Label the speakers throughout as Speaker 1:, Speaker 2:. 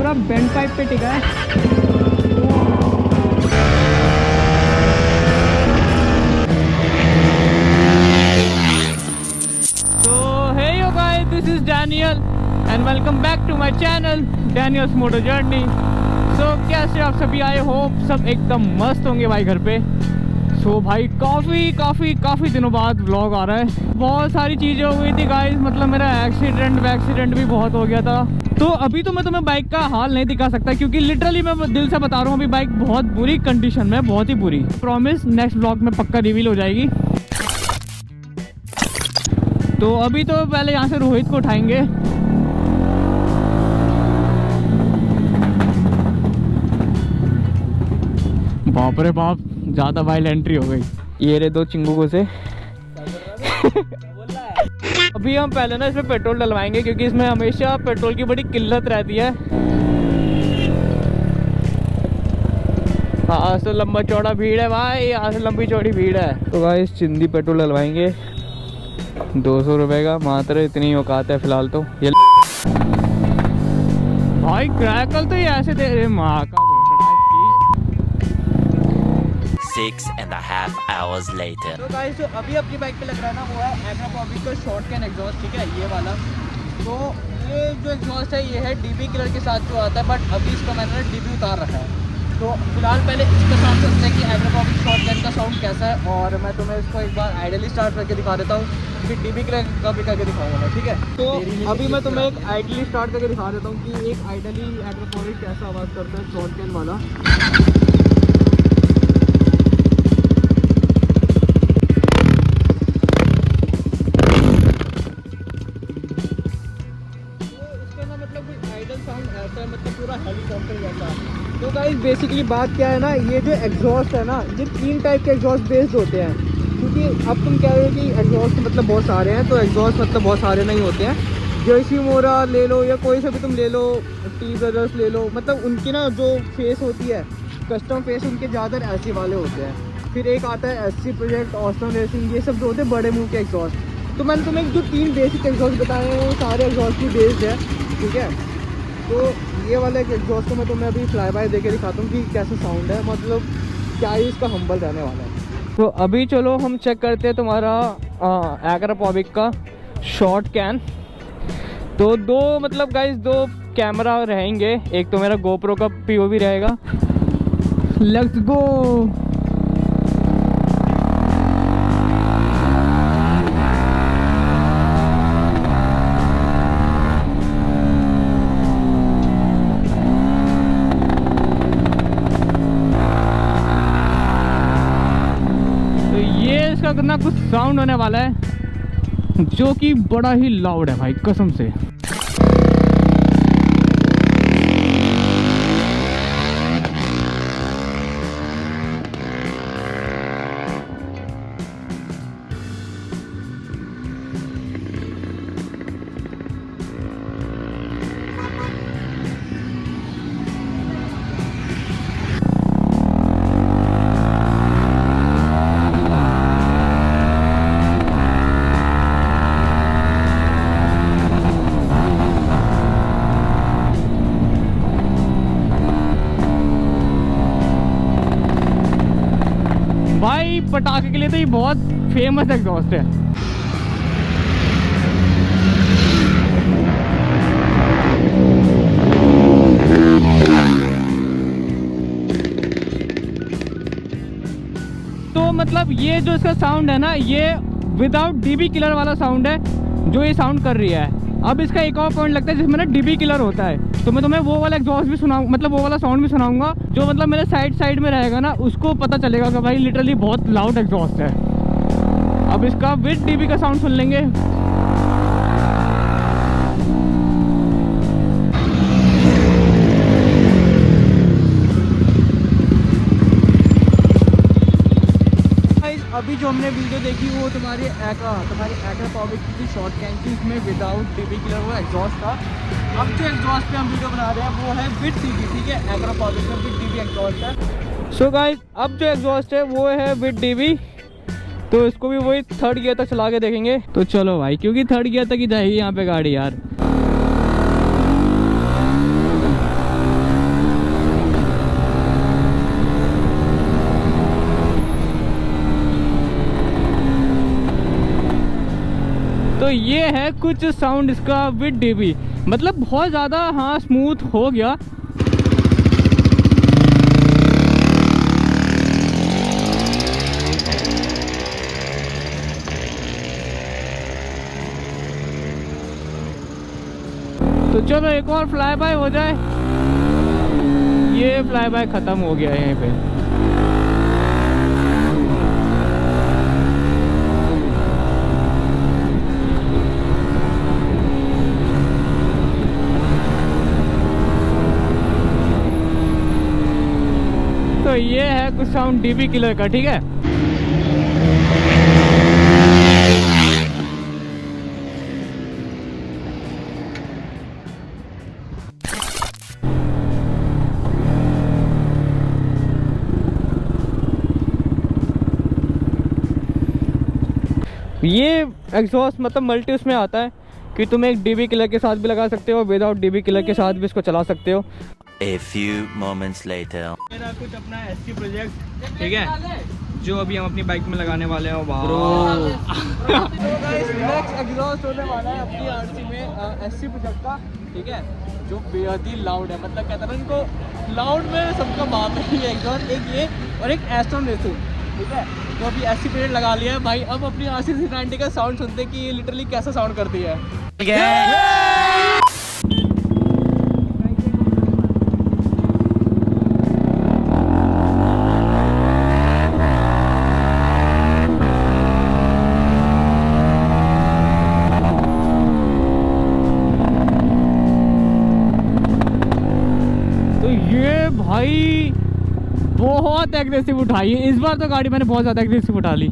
Speaker 1: पूरा bend pipe पे टिका है। तो hey yo guys, this is Daniel and welcome back to my channel Daniel's moto journey. So कैसे आप सभी, आई होप सब एकदम मस्त होंगे भाई घर पे। सो भाई काफ़ी दिनों बाद व्लॉग आ रहा है। बहुत सारी चीज़ें हो गई थी गाइस, मतलब मेरा एक्सीडेंट भी बहुत हो गया था। तो अभी तो मैं तुम्हें बाइक का हाल नहीं दिखा सकता, क्योंकि लिटरली मैं दिल से बता रहा हूँ, अभी बाइक बहुत बुरी कंडीशन में, बहुत ही बुरी। प्रॉमिस नेक्स्ट व्लॉग में पक्का रिवील हो जाएगी। तो अभी तो पहले यहाँ से रोहित को उठाएंगे। बाप रे बाप, ज्यादा वाइल्ड एंट्री हो गई। ये रे दो चिंगू से अभी हम पहले ना इसमें पेट्रोल डलवाएंगे, क्योंकि इसमें हमेशा पेट्रोल की बड़ी किल्लत रहती है। हाँ तो लंबा चौड़ा भीड़ है भाई, यहाँ से लंबी चौड़ी भीड़ है। तो भाई इस चिंदी पेट्रोल डलवाएंगे 200 रुपए का मात्र, इतनी औकात है फिलहाल तो। ये भाई क्रैकल तो ये ऐसे दे रहे, माँ का
Speaker 2: 6.5 hours later.
Speaker 1: तो गाइस जो अभी अपनी बाइक पे लग रहा है ना, वो है एग्रापॉबिक का शॉर्ट कैन एग्जॉस्ट, ठीक है, ये वाला। तो ये जो एग्जॉस्ट है ये है डीबी किलर के साथ जो आता है, बट अभी इसका मैंने डीबी उतार रखा है। तो फिलहाल पहले इसका साउंड सुनते हैं कि एग्रापॉबिक शॉर्ट कैन का साउंड कैसा है, और मैं तुम्हें इसको एक बार आइडली स्टार्ट करके दिखा देता हूँ, फिर डीबी किलर का भी करके दिखाऊंगा मैं, ठीक है। तो अभी मैं तुम्हें एक आइडली स्टार्ट करके दिखा देता हूँ कि एक आइडली एग्रापॉबिक कैसा आवाज़ करता है शॉर्ट कैन वाला। मतलब पूरा हेलीकॉप्टर जैसा। तो गाइस बेसिकली बात क्या है ना, ये जो एग्जॉस्ट है ना, ये 3 टाइप के एग्जॉस्ट बेस्ड होते हैं। क्योंकि अब तुम कह रहे हो कि एग्जॉस्ट मतलब बहुत सारे हैं, तो एग्जॉस्ट मतलब बहुत सारे नहीं होते हैं। जैसी मोरा ले लो या कोई से भी तुम ले लो, टी ब्रदर्स ले लो, मतलब उनकी ना जो फेस होती है कस्टम फेस, उनके ज़्यादातर ऐसे वाले होते हैं। फिर एक आता है एससी प्रोजेक्ट, ऑस्टन रेसिंग, ये सब जो होते हैं बड़े मुँह के एग्जॉस्ट। तो मैंने तुम्हें जो 3 बेसिक एग्जॉस्ट बताए हैं वो सारे एग्जॉस्ट की बेस्ड है, ठीक है। तो ये वाला एक एग्जॉस्ट को मैं तुम्हें अभी फ्लाई बाय देके दिखाता हूँ कि कैसा साउंड है, मतलब क्या ही इसका हम्बल रहने वाला है। तो अभी चलो हम चेक करते हैं तुम्हारा एग्रापॉबिक का शॉर्ट कैन। तो दो मतलब गाइस 2 कैमरा रहेंगे, एक तो मेरा गोप्रो का पीओवी रहेगा। Let's go. करना कुछ साउंड होने वाला है जो कि बड़ा ही लाउड है भाई, कसम से। भाई पटाखे के लिए तो ये बहुत फेमस एग्जॉस्ट है। तो मतलब ये जो इसका साउंड है ना, ये विदाउट डीबी किलर वाला साउंड है जो ये साउंड कर रही है। अब इसका एक और पॉइंट लगता है जिसमें ना डीबी किलर होता है, तो मैं तुम्हें वो वाला एग्जॉस्ट भी सुनाऊँ, मतलब वो वाला साउंड भी सुनाऊंगा, जो मतलब मेरे साइड में रहेगा ना, उसको पता चलेगा कि भाई लिटरली बहुत लाउड एग्जॉस्ट है। अब इसका विद डीबी का साउंड सुन लेंगे। अभी जो हमने वीडियो देखी वो तुम्हारी एग्रापॉबिक की शॉर्ट कैन की, इसमें विदाउट डीबी किलर वो एग्जॉस्ट था। अब जो एग्जॉस्ट पे हम वीडियो बना रहे हैं वो है विद डीबी, ठीक है, एग्रापॉबिक में विद डीबी एग्जॉस्ट है। सो गाइस अब जो एग्जॉस्ट है वो है विद डीबी, तो इसको भी वही 3rd गियर तक चला के देखेंगे। तो चलो भाई, क्योंकि 3rd गियर तक ही जाएगी यहाँ पे गाड़ी यार। तो ये है कुछ साउंड इसका विद डीबी, मतलब बहुत ज़्यादा हाँ स्मूथ हो गया। तो चलो एक और फ्लाई बाय हो जाए। ये फ्लाई बाय ख़त्म हो गया है यहीं पे। तो ये है कुछ साउंड डीबी किलर का, ठीक है। ये एग्जॉस्ट मतलब मल्टी उसमें आता है कि तुम एक डीबी किलर के साथ भी लगा सकते हो, विदाउट डीबी किलर के साथ भी इसको चला सकते हो।
Speaker 2: A few moments later.
Speaker 1: मेरा कुछ अपना एससी प्रोजेक्ट, ठीक है, जो अभी हम अपनी बाइक में लगाने वाले हैं। वाह नेक्स्ट एग्जॉस्ट होने वाला है अपनी आरसी में एससी प्रोजेक्ट का, ठीक है, जो बेहद ही लाउड है। मतलब कहते हैं ना इनको लाउड में सबका बात है। ये एग्जॉस्ट एक ये और एक एस्टन रेसिंग, ठीक है। तो अभी एससी प्रोजेक्ट लगा लिया है भाई। अब अपनी आरसी 90 का साउंड सुनते हैं कि ये लिटरली कैसा साउंड करती है। भाई बहुत एग्रेसिव उठाई है इस बार तो गाड़ी, मैंने बहुत ज़्यादा एग्रेसिव उठा ली।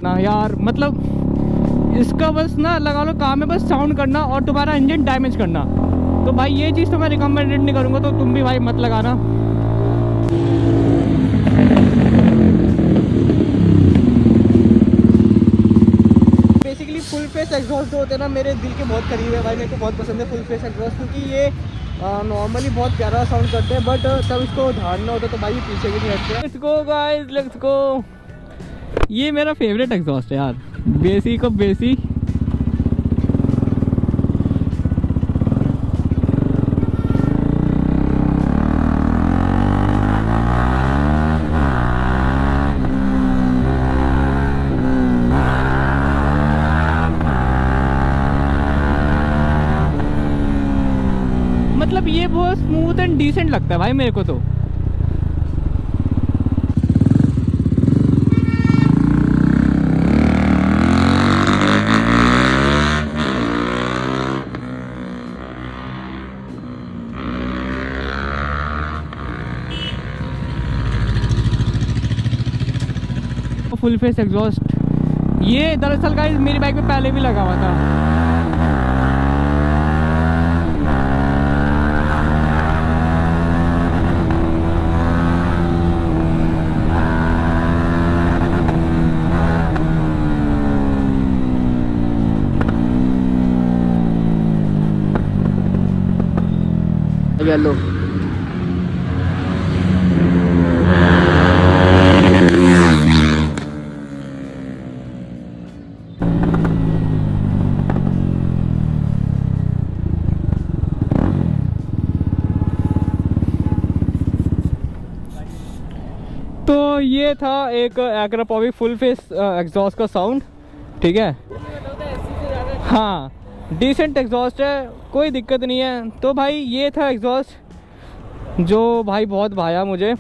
Speaker 1: ना यार मतलब इसका बस ना लगा लो काम है बस साउंड करना और तुम्हारा इंजन डैमेज करना। तो भाई ये चीज़ तो मैं रिकमेंडेड नहीं करूँगा, तो तुम भी भाई मत लगाना। बेसिकली फुल फेस एग्जॉस्ट जो होते हैं ना मेरे दिल के बहुत करीब है भाई। मेरे को बहुत पसंद है फुल फेस एग्जॉस्ट, क्योंकि ये नॉर्मली बहुत प्यारा साउंड करते हैं, बट तब इसको धारना होता है तो भाई पीछे भी नहीं हटते। Let's go guys, let's go. ये मेरा फेवरेट एग्जॉस्ट है यार, बेसी को बेसी। मतलब ये बहुत स्मूथ एंड डिसेंट लगता है भाई मेरे को तो। फुल फेस एग्जॉस्ट ये दरअसल गाइस मेरी बाइक में पहले भी लगा हुआ था। येलो तो ये था एक एक्रापॉविक फुल फेस एग्जॉस्ट का साउंड, ठीक है। हाँ डिसेंट एग्जॉस्ट है, कोई दिक्कत नहीं है। तो भाई ये था एग्जॉस्ट जो भाई बहुत भाया मुझे।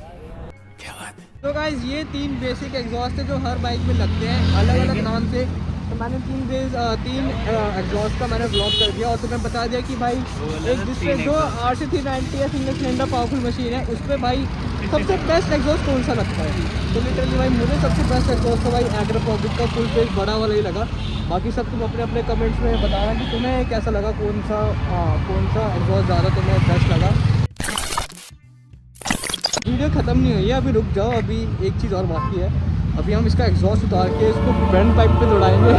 Speaker 1: तो गाइस ये तीन बेसिक एग्जॉस्ट है जो हर बाइक में लगते हैं अलग अलग नाम से। तो मैंने 3 एग्जॉस्ट का मैंने ब्लॉग कर दिया और तुम्हें बता दिया कि भाई एक जिसपे जो RC390 है सिंगल सिलेंडर पावरफुल मशीन है, उस पर भाई सबसे बेस्ट एग्जॉस्ट कौन सा लगता है। तो लिटरली भाई मुझे सबसे बेस्ट एग्जॉस्ट तो भाई एग्रो पब्लिक का फुल फेस बड़ा वाला ही लगा। बाकी सब तुम अपने अपने कमेंट्स में बताना कि तुम्हें कैसा लगा, कौन सा एग्जॉस्ट ज़्यादा तुम्हें बेस्ट लगा। वीडियो ख़त्म नहीं हुई है, अभी रुक जाओ, अभी एक चीज़ और बाकी है। अभी हम इसका एग्जॉस्ट उतार के इसको बैंड पाइप पे दौड़ाएंगे। ये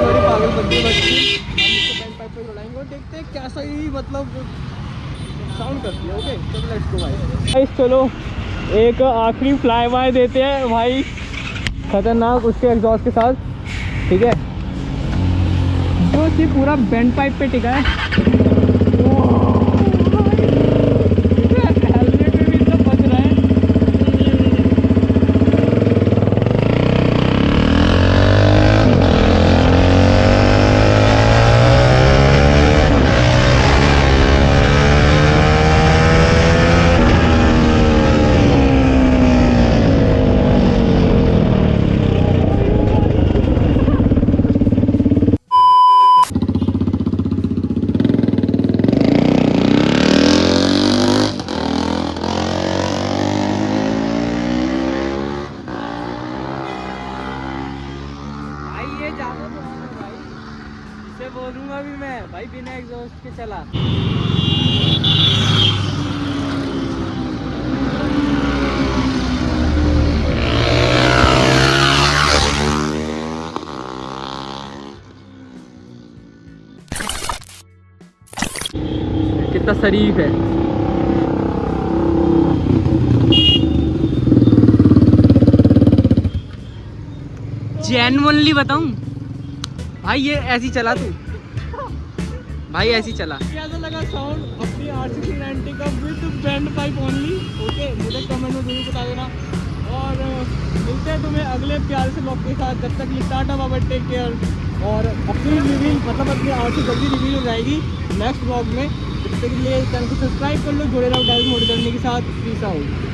Speaker 1: बड़ी पागल बंदी बच्ची, हम इसको बैंड पाइप पे दौड़ाएंगे और देखते हैं कैसा ही मतलब साउंड करती है। ओके चलो लेट्स गो भाई। चलो एक आखिरी फ्लाई बाय देते हैं भाई, खतरनाक उसके एग्जॉस्ट के साथ, ठीक है, जो कि पूरा बैंड पाइप पे टिका है। बोलूंगा भी मैं भाई बिना एग्जॉस्ट के चला। कितना शरीफ है। जेन्युइनली बताऊं भाई, ये ऐसी चला तू भाई, ऐसी चला। कैसा लगा साउंड अपनी RC390 का with band pipe only? Okay मुझे कमेंट में जरूर बता देना और मिलते हैं तुम्हें अगले प्यार से ब्लॉग के साथ। जब तक ये टाटा बाबा, टेक केयर। और अपनी रिवील मतलब अपनी RC जल्दी रिवील हो जाएगी नेक्स्ट ब्लॉग में। तब तक के लिए चैनल को सब्सक्राइब कर लो, जुड़े रहो डायरेक्ट मोड करने के साथ। Peace out.